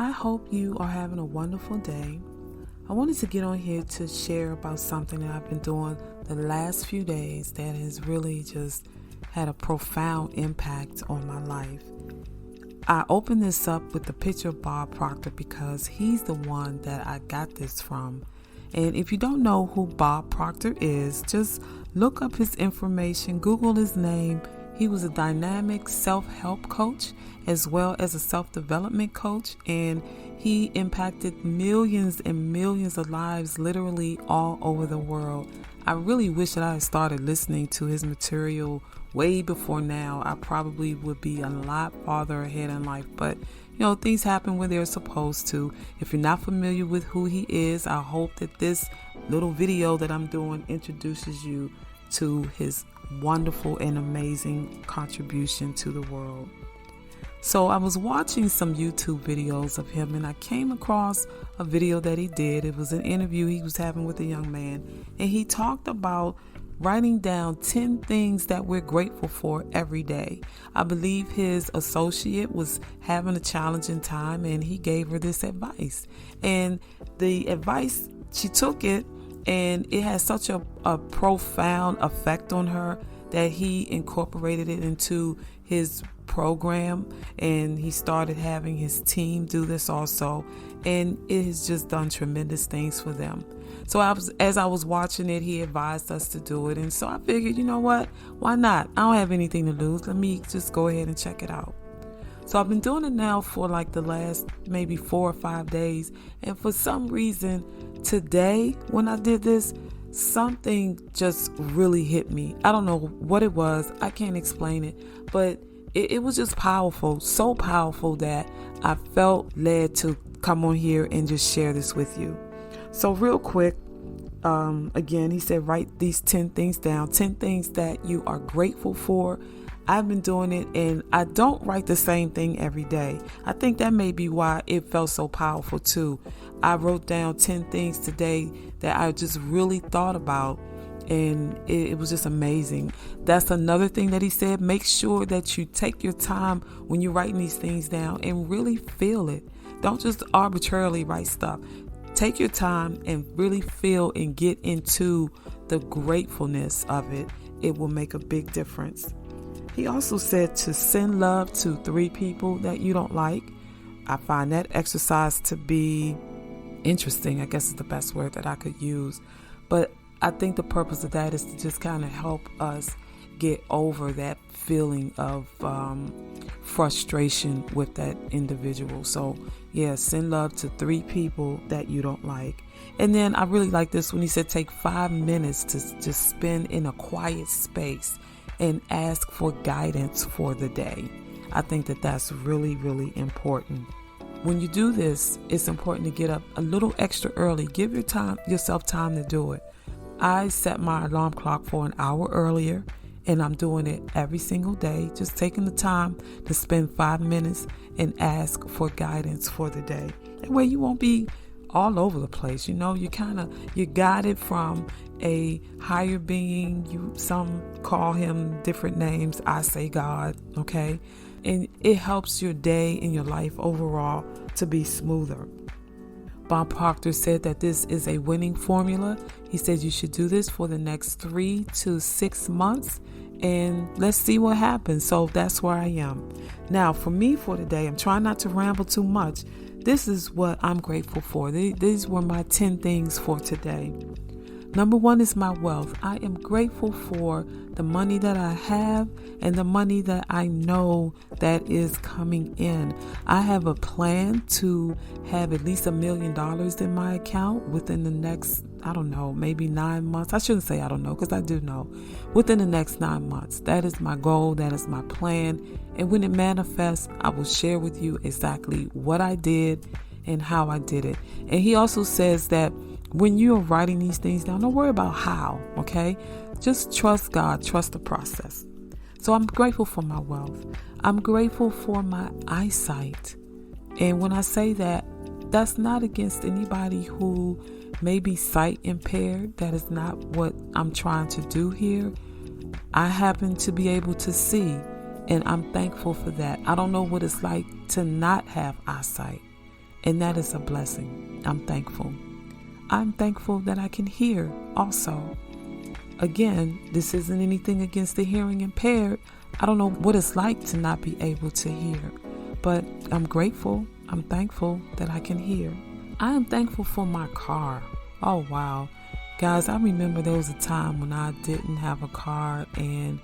I hope you are having a wonderful day. I wanted to get on here to share about something that I've been doing the last few days that has really just had a profound impact on my life. I opened this up with the picture of Bob Proctor because he's the one that I got this from. And if you don't know who Bob Proctor is, just look up his information, Google his name. He was a dynamic self-help coach as well as a self-development coach, and he impacted millions and millions of lives literally all over the world. I really wish that I had started listening to his material way before now. I probably would be a lot farther ahead in life, but things happen when they're supposed to. If you're not familiar with who he is, I hope that this little video that I'm doing introduces you to his wonderful and amazing contribution to the world. So I was watching some YouTube videos of him, and I came across a video that he did. It was an interview he was having with a young man, and he talked about writing down 10 things that we're grateful for every day. I believe his associate was having a challenging time, and he gave her this advice. And the advice, she took it, and it had such a profound effect on her that he incorporated it into his program, and he started having his team do this also, and it has just done tremendous things for them. So as I was watching it, he advised us to do it, and so I figured, you know what, why not? I don't have anything to lose. Let me just go ahead and check it out. So I've been doing it now for like the last maybe 4 or 5 days, and for some reason today when I did this, something just really hit me. I don't know what it was. I can't explain it, but it was just powerful, so powerful that I felt led to come on here and just share this with you. So real quick, again, he said, write these 10 things down, 10 things that you are grateful for. I've been doing it, and I don't write the same thing every day. I think that may be why it felt so powerful too. I wrote down 10 things today that I just really thought about, and it was just amazing. That's another thing that he said. Make sure that you take your time when you're writing these things down and really feel it. Don't just arbitrarily write stuff. Take your time and really feel and get into the gratefulness of it. It will make a big difference. He also said to send love to 3 people that you don't like. I find that exercise to be interesting, I guess is the best word that I could use. But I think the purpose of that is to just kind of help us get over that feeling of frustration with that individual. So yeah, send love to 3 people that you don't like. And then I really like this when he said take 5 minutes to just spend in a quiet space and ask for guidance for the day. I think that that's really, really important. When you do this, it's important to get up a little extra early. Give yourself time to do it. I set my alarm clock for an hour earlier, and I'm doing it every single day, just taking the time to spend 5 minutes and ask for guidance for the day. That way you won't be all over the place. You're guided from a higher being. Some call him different names. I say God, okay? And it helps your day and your life overall to be smoother. Bob Proctor said that this is a winning formula. He said you should do this for the next 3 to 6 months, and let's see what happens. So that's where I am. Now, for me for today, I'm trying not to ramble too much. This is what I'm grateful for. These were my 10 things for today. Number 1 is my wealth. I am grateful for the money that I have and the money that I know that is coming in. I have a plan to have at least $1 million in my account within the next, maybe 9 months. I shouldn't say I don't know, because I do know. Within the next 9 months. That is my goal. That is my plan. And when it manifests, I will share with you exactly what I did and how I did it. And he also says that when you're writing these things down, don't worry about how, okay? Just trust God, trust the process. So I'm grateful for my wealth. I'm grateful for my eyesight. And when I say that, that's not against anybody who may be sight impaired. That is not what I'm trying to do here. I happen to be able to see, and I'm thankful for that. I don't know what it's like to not have eyesight. And that is a blessing. I'm thankful. I'm thankful that I can hear also. Again, this isn't anything against the hearing impaired. I don't know what it's like to not be able to hear, but I'm grateful. I'm thankful that I can hear. I am thankful for my car. Oh, wow. Guys, I remember there was a time when I didn't have a car and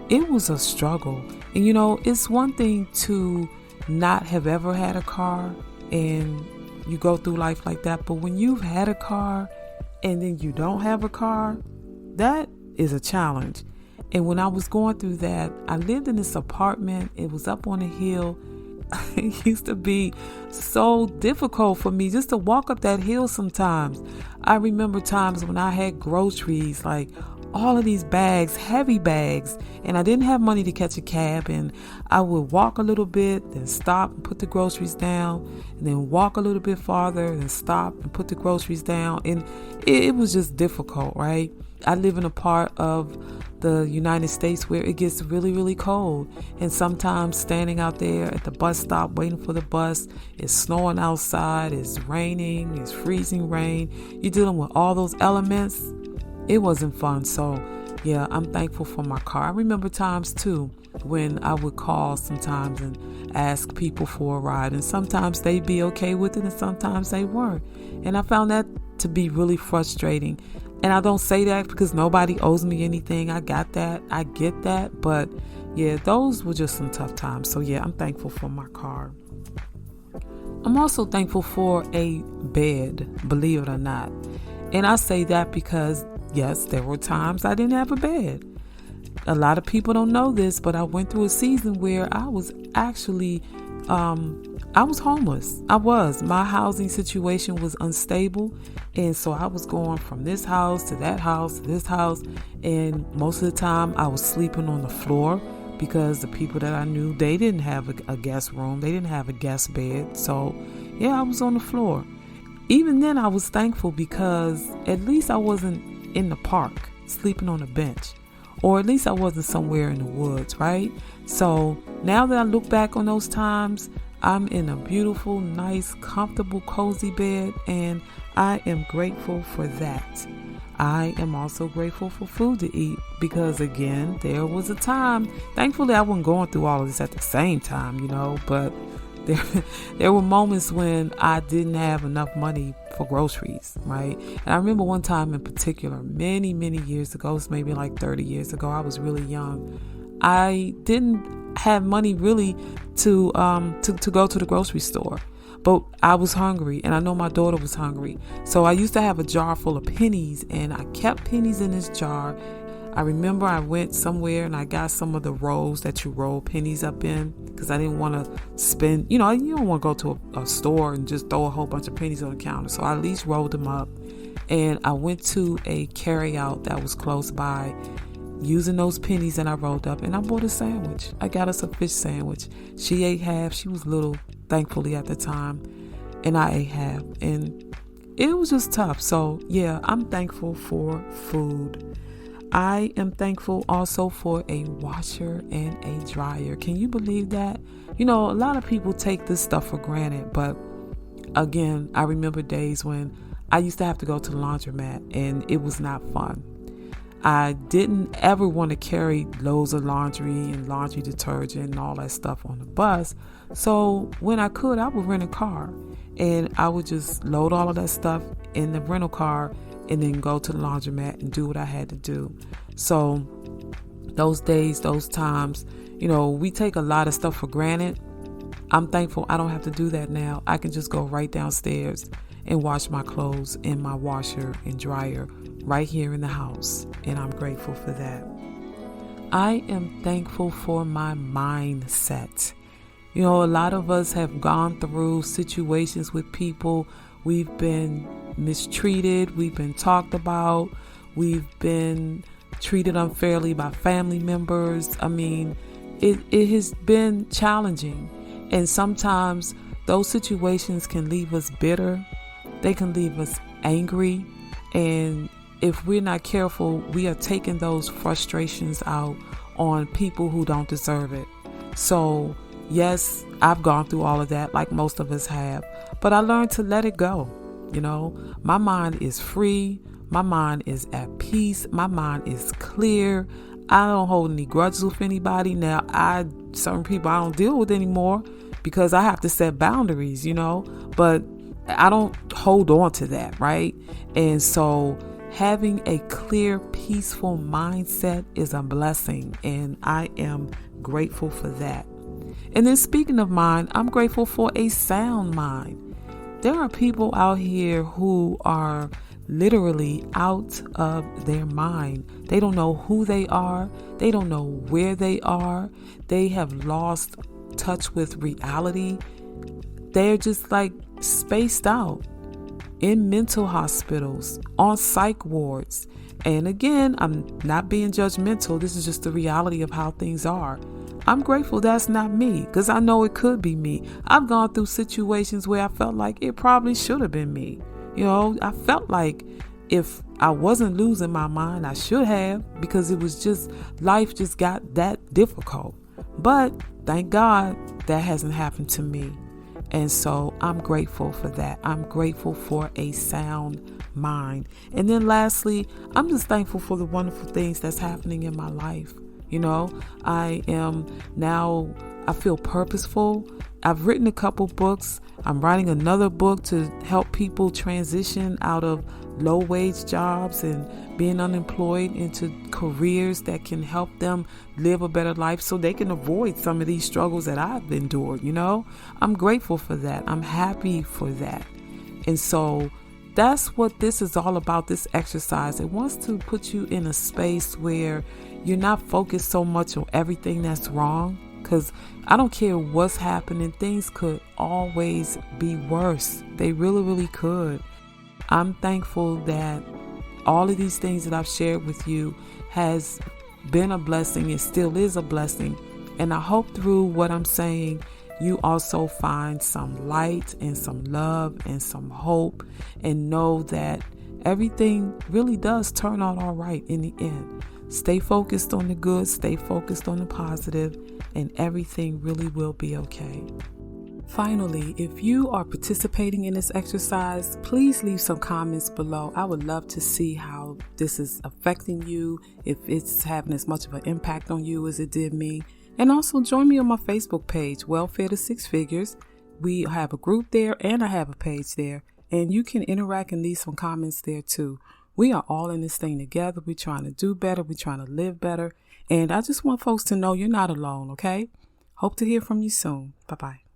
it was a struggle. And it's one thing to not have ever had a car and you go through life like that. But when you've had a car and then you don't have a car, that is a challenge. And when I was going through that, I lived in this apartment. It was up on a hill. It used to be so difficult for me just to walk up that hill sometimes. I remember times when I had groceries, like all of these bags, heavy bags, and I didn't have money to catch a cab, and I would walk a little bit, then stop and put the groceries down, and then walk a little bit farther, and stop and put the groceries down, and it was just difficult, right? I live in a part of the United States where it gets really, really cold, and sometimes standing out there at the bus stop waiting for the bus, it's snowing outside, it's raining, it's freezing rain, you're dealing with all those elements. It wasn't fun. So yeah, I'm thankful for my car. I remember times too when I would call sometimes and ask people for a ride, and sometimes they'd be okay with it and sometimes they weren't, and I found that to be really frustrating. And I don't say that because nobody owes me anything. I got that. I get that. But yeah, those were just some tough times. So yeah, I'm thankful for my car. I'm also thankful for a bed, believe it or not. And I say that because, yes, there were times I didn't have a bed. A lot of people don't know this, but I went through a season where I was actually, I was homeless. My housing situation was unstable. And so I was going from this house to that house to this house. And most of the time I was sleeping on the floor because the people that I knew, they didn't have a guest room. They didn't have a guest bed. So yeah, I was on the floor. Even then I was thankful because at least I wasn't in the park sleeping on a bench, or at least I wasn't somewhere in the woods, right? So now that I look back on those times, I'm in a beautiful, nice, comfortable, cozy bed, and I am grateful for that. I am also grateful for food to eat because, again, there was a time, thankfully I wasn't going through all of this at the same time, but there were moments when I didn't have enough money for groceries, right? And I remember one time in particular, many, many years ago, it's maybe like 30 years ago, I was really young. I didn't have money really to go to the grocery store, but I was hungry, and I know my daughter was hungry. So I used to have a jar full of pennies, and I kept pennies in this jar. I remember I went somewhere and I got some of the rolls that you roll pennies up in because I didn't want to spend, you don't want to go to a store and just throw a whole bunch of pennies on the counter. So I at least rolled them up, and I went to a carryout that was close by using those pennies that I rolled up, and I bought a sandwich. I got us a fish sandwich. She ate half. She was little, thankfully, at the time, and I ate half, and it was just tough. So yeah, I'm thankful for food. I am thankful also for a washer and a dryer. Can you believe that? A lot of people take this stuff for granted, but again, I remember days when I used to have to go to the laundromat and it was not fun. I didn't ever want to carry loads of laundry and laundry detergent and all that stuff on the bus. So when I could, I would rent a car and I would just load all of that stuff in the rental car and then go to the laundromat and do what I had to do. So those days, those times, we take a lot of stuff for granted. I'm thankful I don't have to do that now. I can just go right downstairs and wash my clothes in my washer and dryer right here in the house. And I'm grateful for that. I am thankful for my mindset. A lot of us have gone through situations with people. We've been mistreated. We've been talked about. We've been treated unfairly by family members. I mean, it has been challenging. And sometimes those situations can leave us bitter. They can leave us angry. And if we're not careful, we are taking those frustrations out on people who don't deserve it. So yes, I've gone through all of that like most of us have, but I learned to let it go. My mind is free. My mind is at peace. My mind is clear. I don't hold any grudges with anybody. Now, certain people I don't deal with anymore because I have to set boundaries, but I don't hold on to that, right? And so having a clear, peaceful mindset is a blessing, and I am grateful for that. And then speaking of mind, I'm grateful for a sound mind. There are people out here who are literally out of their mind. They don't know who they are. They don't know where they are. They have lost touch with reality. They're just like spaced out in mental hospitals, on psych wards. And again, I'm not being judgmental. This is just the reality of how things are. I'm grateful that's not me, because I know it could be me. I've gone through situations where I felt like it probably should have been me. I felt like if I wasn't losing my mind, I should have, because it was just, life just got that difficult. But thank God that hasn't happened to me. And so I'm grateful for that. I'm grateful for a sound mind. And then lastly, I'm just thankful for the wonderful things that's happening in my life. I feel purposeful. I've written a couple books. I'm writing another book to help people transition out of low-wage jobs and being unemployed into careers that can help them live a better life so they can avoid some of these struggles that I've endured. I'm grateful for that. I'm happy for that. And so that's what this is all about, this exercise. It wants to put you in a space where you're not focused so much on everything that's wrong, because I don't care what's happening. Things could always be worse. They really, really could. I'm thankful that all of these things that I've shared with you has been a blessing. It still is a blessing. And I hope through what I'm saying, you also find some light and some love and some hope, and know that everything really does turn out all right in the end. Stay focused on the good, stay focused on the positive, and everything really will be okay. Finally, if you are participating in this exercise, please leave some comments below. I would love to see how this is affecting you, if it's having as much of an impact on you as it did me. And also join me on my Facebook page, Welfare to Six Figures. We have a group there and I have a page there, and you can interact and leave some comments there too. We are all in this thing together. We're trying to do better. We're trying to live better. And I just want folks to know you're not alone, okay? Hope to hear from you soon. Bye-bye.